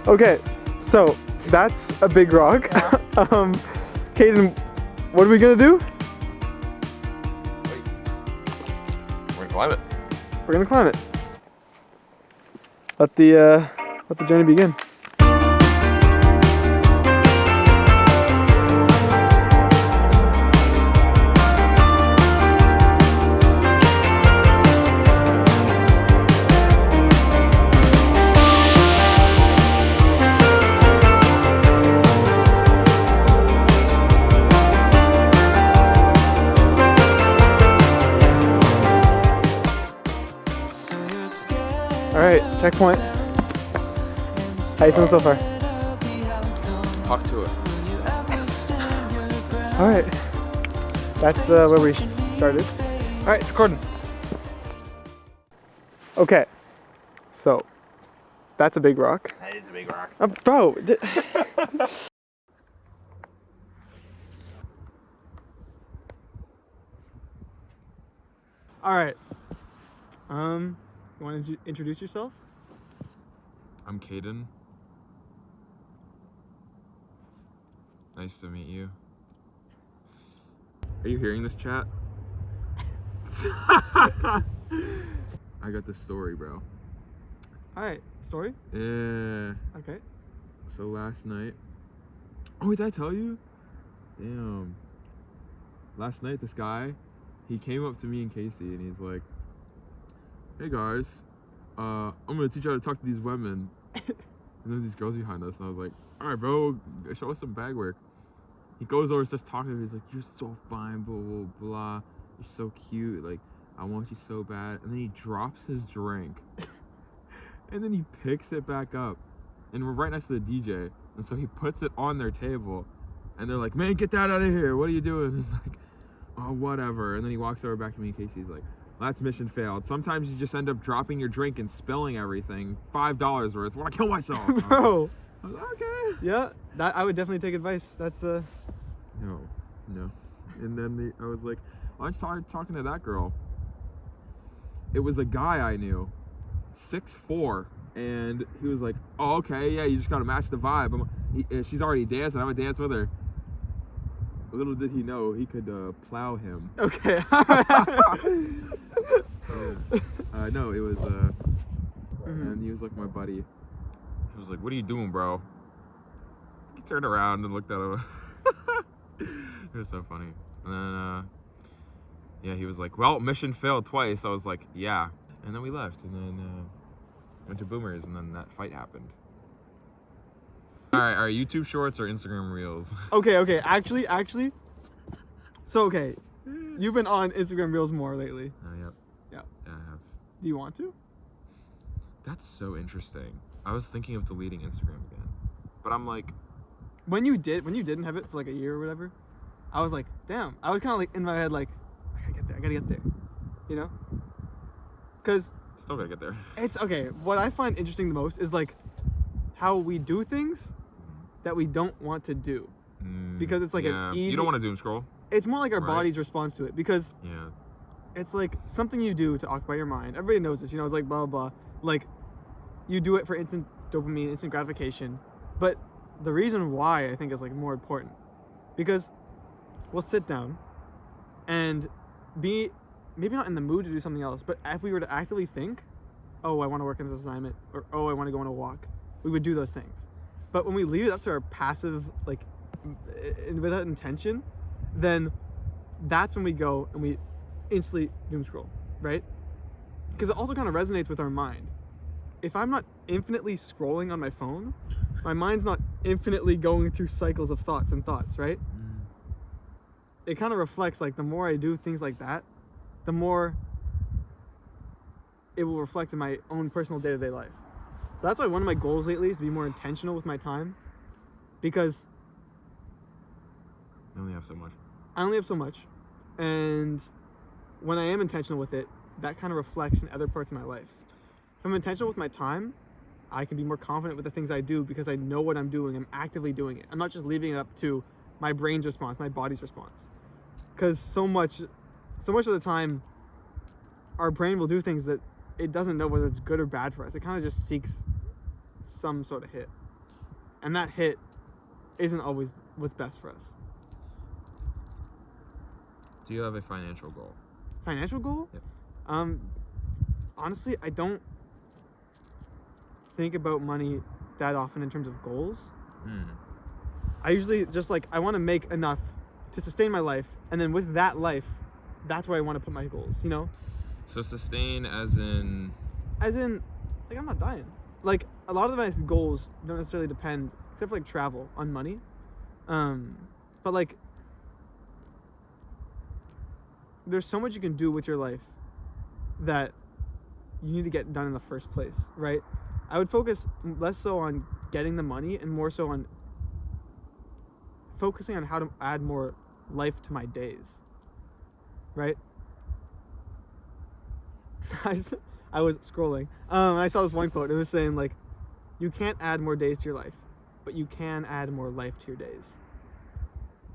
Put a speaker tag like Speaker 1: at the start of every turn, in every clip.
Speaker 1: Okay, so that's a big rock. Kayden, what are we gonna do?
Speaker 2: We're gonna climb it.
Speaker 1: We're gonna climb it. Let the journey begin. Alright, checkpoint. How you feeling so far?
Speaker 2: Talk to it.
Speaker 1: Alright. That's where we started. Alright, it's recording. Okay. So, that's a big rock.
Speaker 2: That is a big rock.
Speaker 1: Bro. Alright. You want to introduce yourself?
Speaker 2: I'm Kayden. Nice to meet you. Are you hearing this, chat? I got this story, bro.
Speaker 1: Alright, story?
Speaker 2: Yeah.
Speaker 1: Okay.
Speaker 2: So last night... Oh, wait, did I tell you? Damn. Last night, this guy, he came up to me and Casey, and he's like, "Hey guys, I'm gonna teach you how to talk to these women." And then these girls behind us, and I was like, "All right, bro, show us some bag work." He goes over, starts talking to me. He's like, "You're so fine, blah blah blah. You're so cute. Like, I want you so bad." And then he drops his drink, and then he picks it back up, and we're right next to the DJ, and so he puts it on their table, and they're like, "Man, get that out of here! What are you doing?" It's like, "Oh, whatever." And then he walks over back to me, and Casey's like, "That's mission failed. Sometimes you just end up dropping your drink and spilling everything. $5 worth. Want to kill myself."
Speaker 1: Bro.
Speaker 2: I was like, okay.
Speaker 1: Yeah, that I would definitely take advice. That's
Speaker 2: No. And then I was like, I started talking to that girl. It was a guy I knew, 6'4", and he was like, "Oh, okay, yeah, you just gotta match the vibe. She's already dancing. I'm gonna dance with her." Little did he know he could plow him.
Speaker 1: okay.
Speaker 2: No, it was and he was like my buddy. I was like, "What are you doing, bro?" He turned around and looked at him. It was so funny. And then yeah, he was like, "Well, mission failed twice." I was like, "Yeah." And then we left, and then went to Boomers, and then that fight happened. All right, YouTube Shorts or Instagram Reels?
Speaker 1: Okay. Actually. So, okay. You've been on Instagram Reels more lately.
Speaker 2: Yep.
Speaker 1: Yeah.
Speaker 2: Yeah, I have.
Speaker 1: Do you want to?
Speaker 2: That's so interesting. I was thinking of deleting Instagram again, but I'm like,
Speaker 1: When you didn't have it for like a year or whatever, I was like, damn. I was kind of like in my head like, I gotta get there. You know? Because
Speaker 2: still gotta get there.
Speaker 1: it's okay. What I find interesting the most is like how we do things that we don't want to do. Because it's like an easy...
Speaker 2: You don't want to doom scroll?
Speaker 1: It's more like our
Speaker 2: Right.
Speaker 1: body's response to it. Because
Speaker 2: Yeah.
Speaker 1: it's like something you do to occupy your mind. Everybody knows this, you know, it's like blah, blah, blah. Like, you do it for instant dopamine, instant gratification. But the reason why I think is like more important. Because we'll sit down and be maybe not in the mood to do something else, but if we were to actively think, "Oh, I want to work on this assignment," or "Oh, I want to go on a walk," we would do those things. But when we leave it up to our passive, like, without intention, then that's when we go and we instantly doom scroll, right? Because it also kind of resonates with our mind. If I'm not infinitely scrolling on my phone, my mind's not infinitely going through cycles of thoughts, right? It kind of reflects, like, the more I do things like that, the more it will reflect in my own personal day-to-day life. So that's why one of my goals lately is to be more intentional with my time, because
Speaker 2: I only have so much.
Speaker 1: And when I am intentional with it, that kind of reflects in other parts of my life. If I'm intentional with my time, I can be more confident with the things I do because I know what I'm doing. I'm actively doing it. I'm not just leaving it up to my brain's response, my body's response. Because so much of the time, our brain will do things that it doesn't know whether it's good or bad for us. It kind of just seeks some sort of hit. and that hit isn't always what's best for us.
Speaker 2: Do you have a financial goal?
Speaker 1: Financial goal?
Speaker 2: Yep.
Speaker 1: Honestly, I don't think about money that often in terms of goals. I usually just like, I want to make enough to sustain my life, and then with that life, that's where I want to put my goals, you know?
Speaker 2: So sustain as in,
Speaker 1: like, I'm not dying. Like, a lot of my goals don't necessarily depend, except for like travel, on money. But like, there's so much you can do with your life that you need to get done in the first place, right? I would focus less so on getting the money and more so on focusing on how to add more life to my days, right? I was scrolling, and I saw this one quote. It was saying, like, you can't add more days to your life, but you can add more life to your days.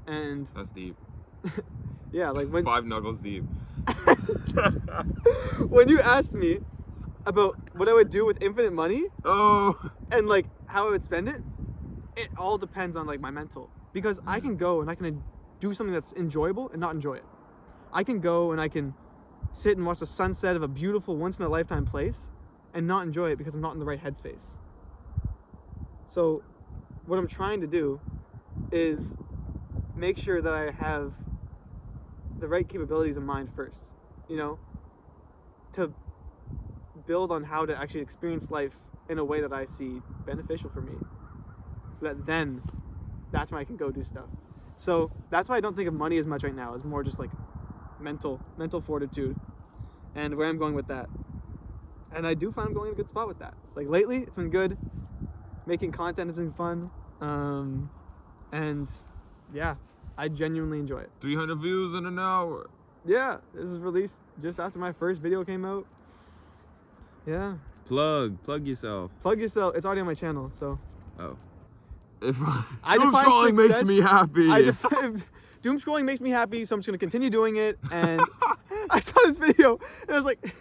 Speaker 1: And
Speaker 2: that's deep.
Speaker 1: Yeah, like when
Speaker 2: 5 knuckles deep.
Speaker 1: when you asked me about what I would do with infinite money, and like how I would spend it, it all depends on like my mental. Because I can go and I can do something that's enjoyable and not enjoy it. I can go and I can sit and watch the sunset of a beautiful once-in-a-lifetime place and not enjoy it because I'm not in the right headspace. So what I'm trying to do is make sure that I have the right capabilities in mind first, you know, to build on how to actually experience life in a way that I see beneficial for me. So that then that's when I can go do stuff. So that's why I don't think of money as much right now. It's more just like mental fortitude and where I'm going with that. And I do find I'm going in a good spot with that. Like lately, it's been good. Making content has been fun. And yeah, I genuinely enjoy it.
Speaker 2: 300 views in an hour.
Speaker 1: Yeah, this is released just after my first video came out. Yeah.
Speaker 2: Plug yourself.
Speaker 1: Plug yourself. It's already on my channel, so.
Speaker 2: Oh. If
Speaker 1: Doom
Speaker 2: scrolling makes me happy.
Speaker 1: Doom scrolling makes me happy, so I'm just gonna continue doing it. And I saw this video, and I was like,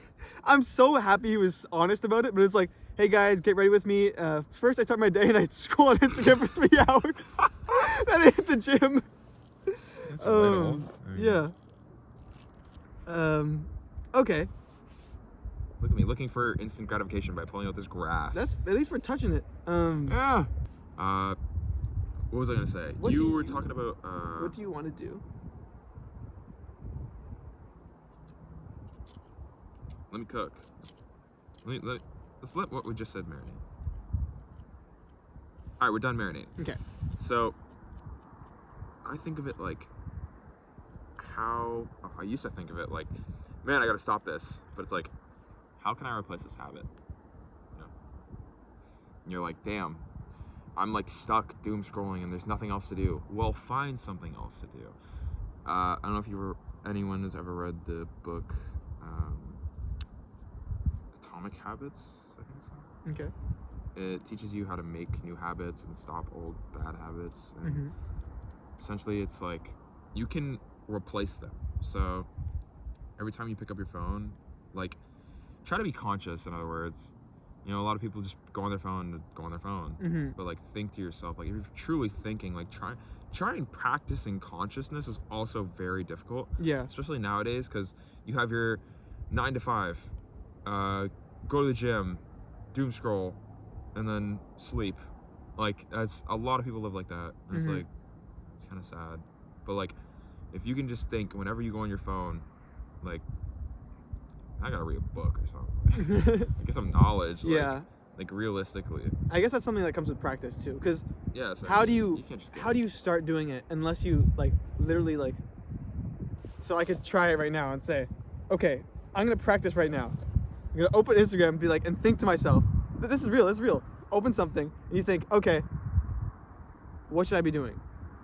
Speaker 1: I'm so happy he was honest about it. But it's like, hey guys, get ready with me. First, I start my day and I scroll on Instagram for 3 hours. Then I hit the gym.
Speaker 2: That's relatable.
Speaker 1: Yeah. Okay.
Speaker 2: Look at me looking for instant gratification by pulling out this grass.
Speaker 1: That's at least we're touching it.
Speaker 2: Yeah. What was I gonna say? You were talking about.
Speaker 1: What do you want to do?
Speaker 2: Let me cook. Let's let what we just said marinate. All right, we're done marinating.
Speaker 1: Okay.
Speaker 2: So, I think of it like I used to think of it like, man, I gotta stop this. But it's like, how can I replace this habit? You know? And you're like, damn, I'm like stuck doom scrolling and there's nothing else to do. Well, find something else to do. I don't know if anyone has ever read the book Atomic Habits, I think it's called.
Speaker 1: Okay.
Speaker 2: It teaches you how to make new habits and stop old bad habits. And essentially it's like you can replace them. So every time you pick up your phone, like, try to be conscious, in other words. You know, a lot of people just go on their phone, but like think to yourself, like if you're truly thinking, like try and practicing consciousness is also very difficult.
Speaker 1: Yeah.
Speaker 2: Especially nowadays, because you have your 9 to 5, go to the gym, doom scroll, and then sleep. Like, that's a lot of people live like that. And it's like, it's kind of sad. But like, if you can just think whenever you go on your phone, like, I gotta read a book or something. Get some knowledge.
Speaker 1: Yeah.
Speaker 2: Like realistically.
Speaker 1: I guess that's something that comes with practice too, because
Speaker 2: yeah. So
Speaker 1: how do
Speaker 2: you can't just
Speaker 1: how do you start doing it unless you like literally like? So I could try it right now and say, okay, I'm gonna practice right now. I'm gonna open Instagram and be like, and think to myself, this is real. This is real. Open something and you think, okay, what should I be doing?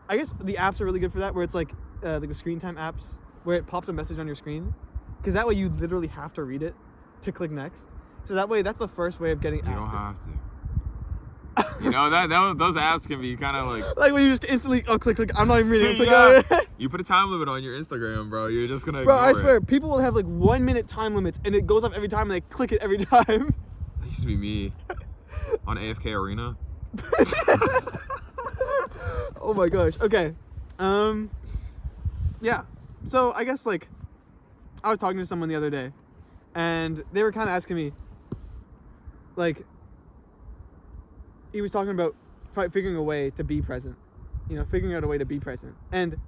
Speaker 1: I guess the apps are really good for that, where it's like the screen time apps, where it pops a message on your screen. Because that way you literally have to read it to click next. So that way, that's the first way of getting active.
Speaker 2: You don't have to. You know, those apps can be kind of like...
Speaker 1: Like when you just instantly, click, I'm not even reading it. It's
Speaker 2: You put a time limit on your Instagram, bro. You're just going to
Speaker 1: Bro, I swear, people will have like 1 minute time limits and it goes off every time and they click it every time.
Speaker 2: That used to be me on AFK Arena.
Speaker 1: Oh my gosh. Okay. Yeah. So I guess like I was talking to someone the other day, and they were kind of asking me, like, he was talking about figuring a way to be present, figuring out a way to be present. And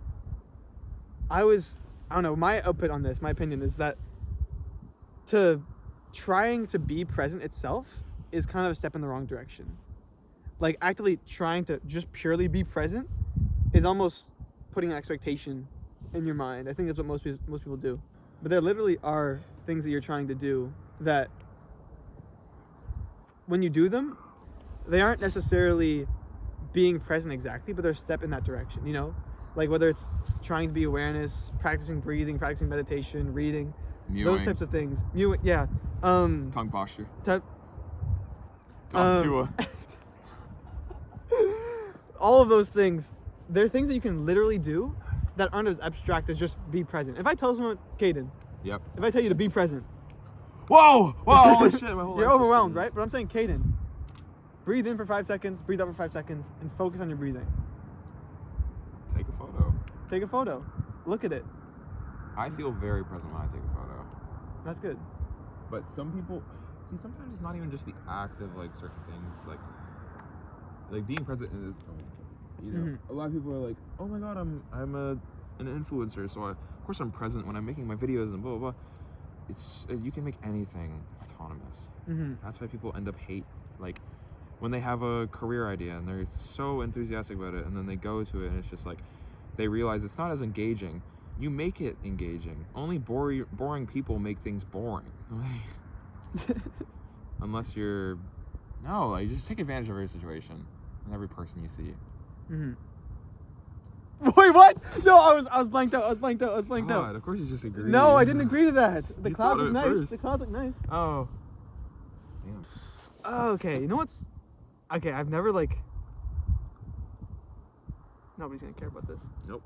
Speaker 1: I don't know, my output on this, my opinion is that trying to be present itself is kind of a step in the wrong direction. Like, actively trying to just purely be present is almost putting an expectation in your mind. I think that's what most people do. But there literally are things that you're trying to do that when you do them, they aren't necessarily being present exactly, but they're a step in that direction, Like whether it's trying to be awareness, practicing breathing, practicing meditation, reading, those types of things. Yeah.
Speaker 2: Tongue posture. Talk to a...
Speaker 1: all of those things, they're things that you can literally do that aren't as abstract as just be present. If I tell someone, Kayden,
Speaker 2: Yep.
Speaker 1: if I tell you to be present,
Speaker 2: whoa, holy shit, my whole
Speaker 1: you're
Speaker 2: life
Speaker 1: overwhelmed, right? But I'm saying, Kayden, breathe in for 5 seconds, breathe out for 5 seconds, and focus on your breathing.
Speaker 2: Take a photo.
Speaker 1: Take a photo. Look at it.
Speaker 2: I feel very present when I take a photo.
Speaker 1: That's good.
Speaker 2: But some people, sometimes it's not even just the act of like certain things, like being present in its own. A lot of people are like, oh my god, I'm an influencer, so of course I'm present when I'm making my videos and blah blah blah. You can make anything autonomous. That's why people end up like when they have a career idea and they're so enthusiastic about it, and then they go to it and it's just like they realize it's not as engaging. You make it engaging. Only boring people make things boring. Unless you just take advantage of every situation and every person you see.
Speaker 1: Wait, what? No, I was blanked out.
Speaker 2: Of course you just agreed.
Speaker 1: No, I didn't agree to that. The
Speaker 2: You
Speaker 1: clouds
Speaker 2: thought
Speaker 1: look
Speaker 2: it
Speaker 1: nice.
Speaker 2: first.
Speaker 1: The clouds look nice.
Speaker 2: Oh. Damn.
Speaker 1: Okay, you know what's... Okay, I've never, like... Nobody's gonna care about this.
Speaker 2: Nope.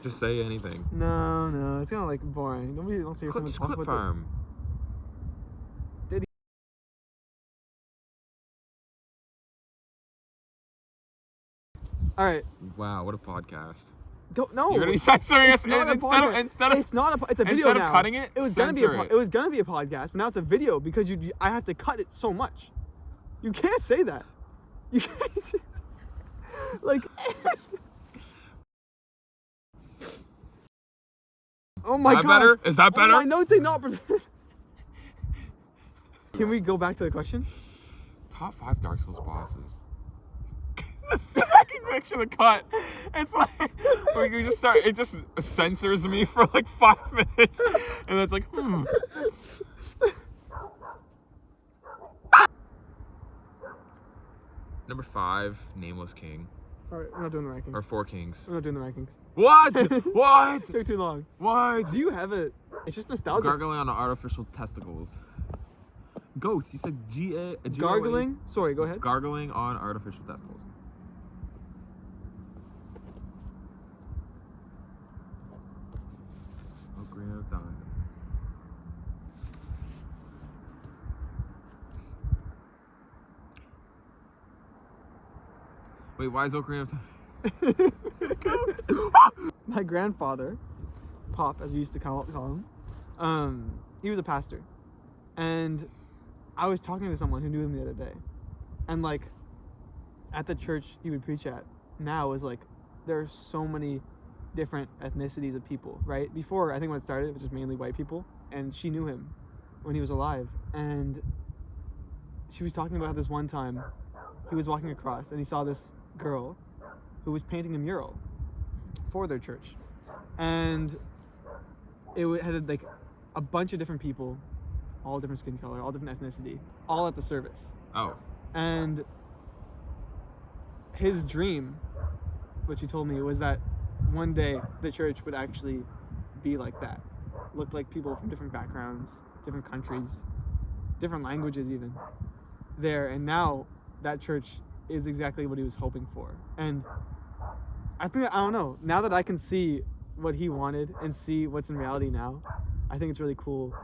Speaker 2: Just say anything.
Speaker 1: No, it's kind of, like, boring. Nobody wants to hear someone talk about
Speaker 2: farm.
Speaker 1: All right.
Speaker 2: Wow, what a podcast.
Speaker 1: No.
Speaker 2: You're gonna be censoring us
Speaker 1: It's not a podcast.
Speaker 2: instead of
Speaker 1: it's not a. It's a video
Speaker 2: instead
Speaker 1: now.
Speaker 2: of cutting it.
Speaker 1: It was gonna be a podcast, but now it's a video because I have to cut it so much. You can't say that. You can't say like. Oh my god.
Speaker 2: Better? Is that better?
Speaker 1: Oh my notes say not. Can we go back to the question?
Speaker 2: Top 5 Dark Souls bosses. I can actually cut. It's like we just start. It just censors me for like 5 minutes, and it's like, Number 5, Nameless King.
Speaker 1: All right, we're not doing the rankings.
Speaker 2: Or 4 Kings.
Speaker 1: We're not doing the rankings.
Speaker 2: What? What?
Speaker 1: It took too long.
Speaker 2: What?
Speaker 1: Do you have it? It's just nostalgia.
Speaker 2: Gargling on artificial testicles. Goats. You said G-A.
Speaker 1: Gargling? Sorry, go ahead.
Speaker 2: Gargling on artificial testicles. Ocarina of Time. Wait, why is Ocarina of Time?
Speaker 1: My grandfather, Pop, as we used to call him, he was a pastor. And I was talking to someone who knew him the other day. And like, at the church he would preach at now is like, there are so many different ethnicities of people, right? Before, I think when it started, it was just mainly white people. And she knew him when he was alive. And she was talking about this one time he was walking across and he saw this girl who was painting a mural for their church. And it had like a bunch of different people, all different skin color, all different ethnicity, all at the service.
Speaker 2: Oh.
Speaker 1: And his dream, which he told me, was that one day the church would actually be like that. Looked like people from different backgrounds, different countries, different languages even, there. And now that church is exactly what he was hoping for. And I don't know, now that I can see what he wanted and see what's in reality now, I think it's really cool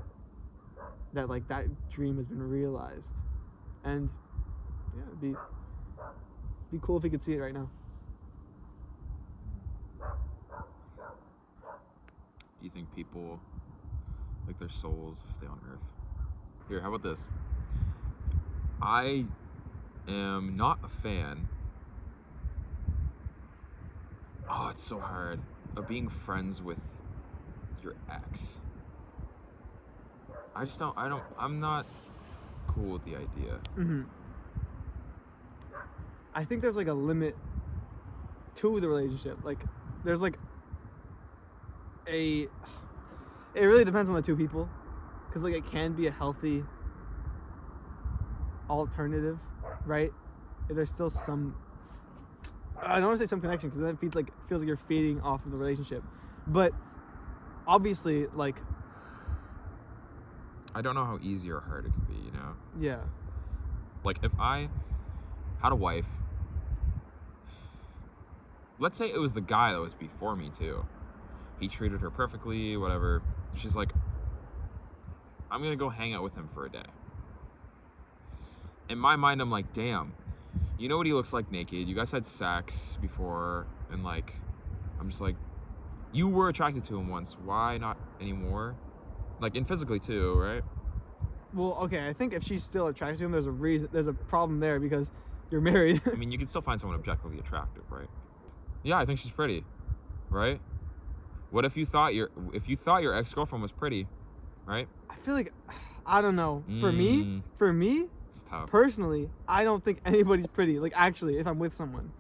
Speaker 1: that like that dream has been realized. And Be cool if you could see it right now.
Speaker 2: You think people, like their souls, stay on Earth? Here, how about this? I am not a fan. Oh, it's so hard. Of being friends with your ex. I'm not cool with the idea.
Speaker 1: Mm-hmm. I think there's like a limit to the relationship. Like, there's like it really depends on the two people. Because like it can be a healthy alternative, right? If there's still some, I don't want to say some connection because then it feels like you're feeding off of the relationship. But obviously, like,
Speaker 2: I don't know how easy or hard it could be, you know?
Speaker 1: Yeah.
Speaker 2: Like, if I had a wife, let's say it was the guy that was before me, too. He treated her perfectly, whatever. She's like, I'm going to go hang out with him for a day. In my mind, I'm like, damn, you know what he looks like naked? You guys had sex before, and, like, I'm just like, you were attracted to him once. Why not anymore? Like, and physically, too, right?
Speaker 1: Well, okay, I think if she's still attracted to him, there's a problem there because you're married.
Speaker 2: I mean, you can still find someone objectively attractive, right? Yeah, I think she's pretty, right? What if you thought your ex-girlfriend was pretty, right?
Speaker 1: I feel like, I don't know. For me,
Speaker 2: it's tough.
Speaker 1: Personally, I don't think anybody's pretty. Like, actually, if I'm with someone,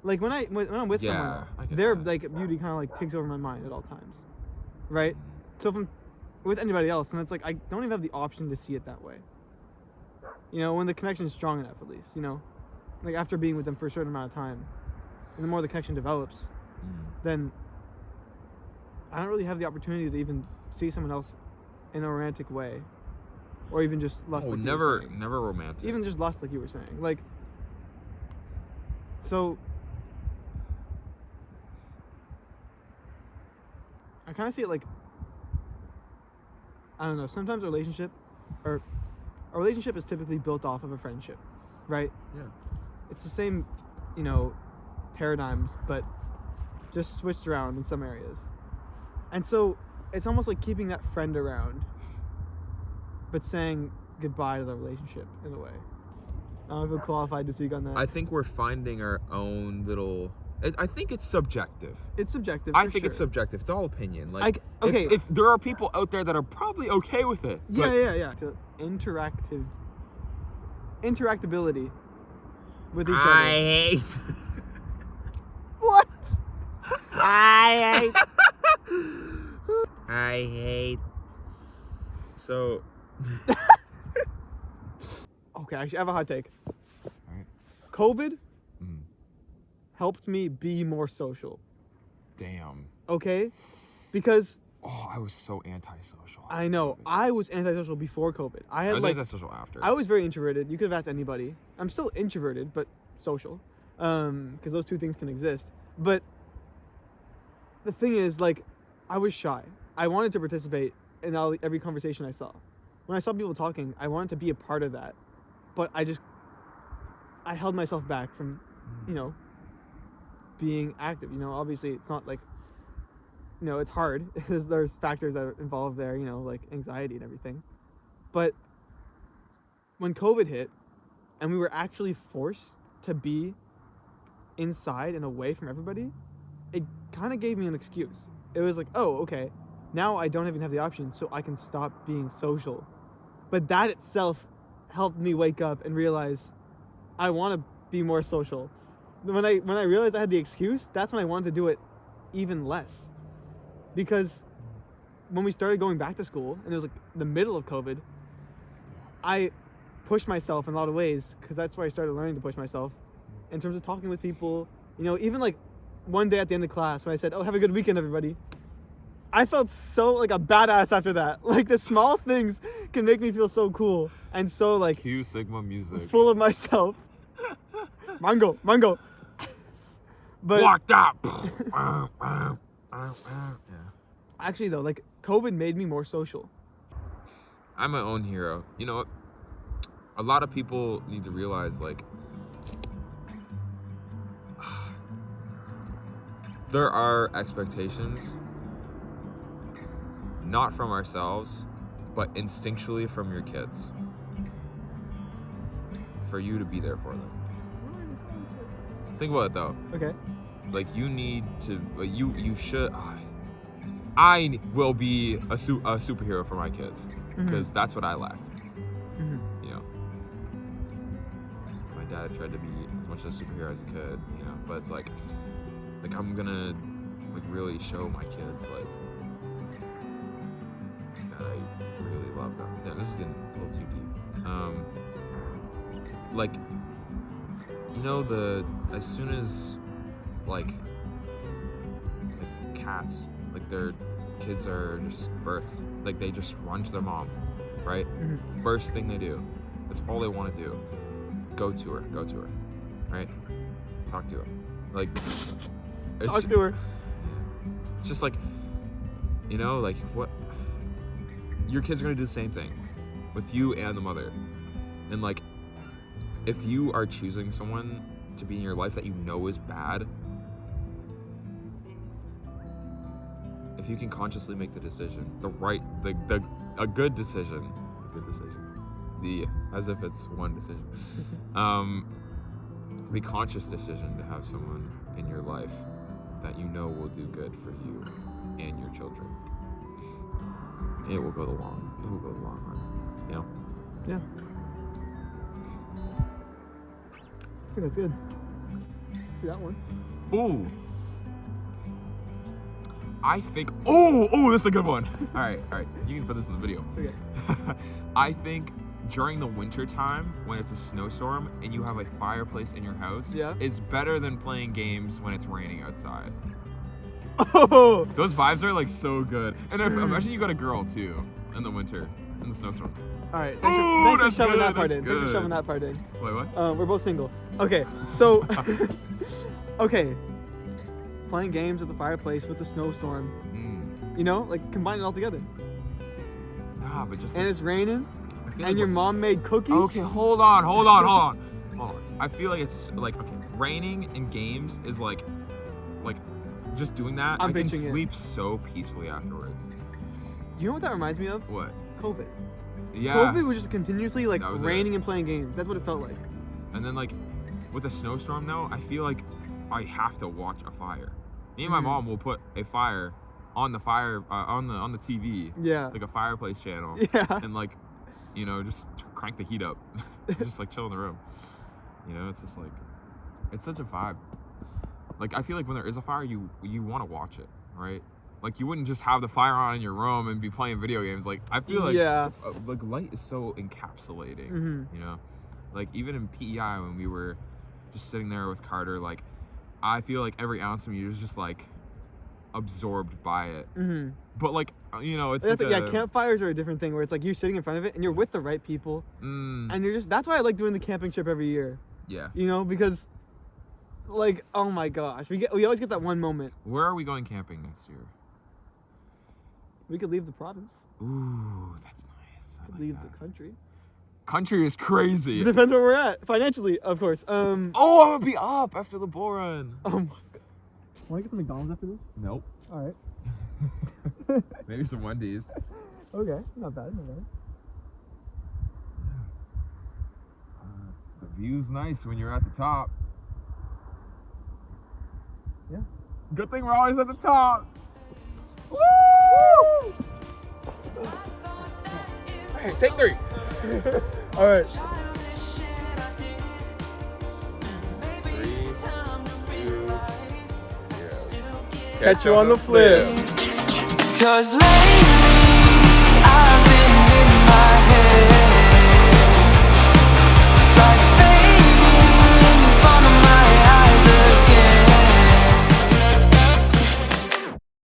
Speaker 1: like when I'm with someone, their like beauty kind of like takes over my mind at all times, right? So if I'm with anybody else, then it's like I don't even have the option to see it that way. You know, when the connection is strong enough, at least, you know, like after being with them for a certain amount of time, and the more the connection develops, then I don't really have the opportunity to even see someone else in a romantic way, or even just lust.
Speaker 2: Oh,
Speaker 1: like
Speaker 2: never romantic.
Speaker 1: Even just lust, like you were saying, like. So I kind of see it like, I don't know. Sometimes a relationship is typically built off of a friendship, right?
Speaker 2: Yeah.
Speaker 1: It's the same, you know, paradigms, but just switched around in some areas. And so it's almost like keeping that friend around, but saying goodbye to the relationship in a way. I don't feel qualified to speak on that.
Speaker 2: I think we're finding our own little. I think it's subjective.
Speaker 1: It's subjective.
Speaker 2: I think it's subjective. It's all opinion. Like,
Speaker 1: okay,
Speaker 2: if there are people out there that are probably okay with it.
Speaker 1: Yeah. To interactability with each other.
Speaker 2: I hate.
Speaker 1: What? I
Speaker 2: hate. So.
Speaker 1: Okay, actually, I have a hot take.
Speaker 2: Alright.
Speaker 1: COVID helped me be more social.
Speaker 2: Damn.
Speaker 1: Okay? Because...
Speaker 2: Oh, I was so antisocial.
Speaker 1: I know. I was antisocial before COVID. I was
Speaker 2: antisocial after.
Speaker 1: I was very introverted. You could have asked anybody. I'm still introverted, but social. Because those two things can exist. But the thing is, like, I was shy. I wanted to participate in every conversation I saw. When I saw people talking, I wanted to be a part of that. But I held myself back from, you know, being active. You know, obviously it's not like, you know, it's hard. There's factors that are involved there, you know, like anxiety and everything. But when COVID hit and we were actually forced to be inside and away from everybody, it kind of gave me an excuse. It was like, oh, okay, now I don't even have the option, so I can stop being social. But that itself helped me wake up and realize I want to be more social. When I realized I had the excuse, that's when I wanted to do it even less. Because when we started going back to school, and it was like the middle of COVID, I pushed myself in a lot of ways, because that's where I started learning to push myself in terms of talking with people. You know, even like one day at the end of class when I said, oh, have a good weekend, everybody. I felt so like a badass after that. Like the small things can make me feel so cool and so like
Speaker 2: Q Sigma music.
Speaker 1: Full of myself. Mango. But
Speaker 2: locked up.
Speaker 1: Actually though, like COVID made me more social.
Speaker 2: I'm my own hero. You know what? A lot of people need to realize, like, there are expectations, not from ourselves, but instinctually from your kids, for you to be there for them. Think about it though.
Speaker 1: Okay.
Speaker 2: Like you need to, you should. I will be a superhero for my kids because that's what I lacked. You know, my dad tried to be as much of a superhero as he could. You know, but it's like I'm gonna like really show my kids like that I really love them. Yeah, this is getting a little too deep. Like, you know, as soon as like cats, like their kids are just birthed, like they just run to their mom, right? First thing they do, that's all they want to do. Go to her, right? Talk to her, like
Speaker 1: Talk to her.
Speaker 2: It's just like, you know, like what your kids are gonna do the same thing with you and the mother, and like if you are choosing someone to be in your life that you know is bad, if you can consciously make the decision, a good decision, as if it's one decision, the conscious decision to have someone in your life that you know will do good for you and your children, it will go the long run, you know?
Speaker 1: Yeah. I think that's good. See that one?
Speaker 2: Ooh. I think. Oh, this is a good one. All right. You can put this in the video.
Speaker 1: Okay.
Speaker 2: I think during the winter time when it's a snowstorm and you have a fireplace in your house, is better than playing games when it's raining outside.
Speaker 1: Oh.
Speaker 2: Those vibes are like so good. And imagine you got a girl too in the winter in the snowstorm.
Speaker 1: All right. Thanks for shoving that part in. Thanks for shoving that part in.
Speaker 2: Wait, what?
Speaker 1: We're both single. Okay. So. Okay. Playing games at the fireplace with the snowstorm. You know, like combine it all together.
Speaker 2: Nah, but just.
Speaker 1: And
Speaker 2: like,
Speaker 1: it's raining. And
Speaker 2: like
Speaker 1: your mom made cookies.
Speaker 2: Okay, hold on. I feel like it's like raining and games is like just doing that. I can sleep so peacefully afterwards.
Speaker 1: Do you know what that reminds me of?
Speaker 2: What?
Speaker 1: COVID.
Speaker 2: Yeah.
Speaker 1: COVID was just continuously like raining and playing games. That's what it felt like.
Speaker 2: And then like with a snowstorm though, I feel like I have to watch a fire. Me and my mom will put a fire on the on the TV.
Speaker 1: Yeah.
Speaker 2: Like a fireplace channel.
Speaker 1: Yeah.
Speaker 2: And like, you know, just crank the heat up. Just like chill in the room. You know, it's just like, it's such a vibe. Like I feel like when there is a fire, you want to watch it, right? Like you wouldn't just have the fire on in your room and be playing video games. Like I feel like like light is so encapsulating. You know, like even in PEI when we were just sitting there with Carter, like I feel like every ounce of me was just like absorbed by it. But like, you know, it's like
Speaker 1: campfires are a different thing where it's like you're sitting in front of it and you're with the right people, and you're just. That's why I like doing the camping trip every year.
Speaker 2: Yeah.
Speaker 1: You know, because like, oh my gosh, we always get that one moment.
Speaker 2: Where are we going camping next year?
Speaker 1: We could leave the province.
Speaker 2: Ooh, that's nice.
Speaker 1: We could leave the country.
Speaker 2: Country is crazy.
Speaker 1: It depends where we're at financially, of course.
Speaker 2: Oh, I'm gonna be up after the bull run.
Speaker 1: Oh my god. Want to get some McDonald's after this?
Speaker 2: Nope.
Speaker 1: All right.
Speaker 2: Maybe some Wendy's.
Speaker 1: Okay, not bad.
Speaker 2: The view's nice when you're at the top.
Speaker 1: Yeah.
Speaker 2: Good thing we're always at the top. Woo! Hey, take 3.
Speaker 1: All right.
Speaker 2: 3, 2, 0.
Speaker 1: Catch you on the flip.
Speaker 3: 'Cause lately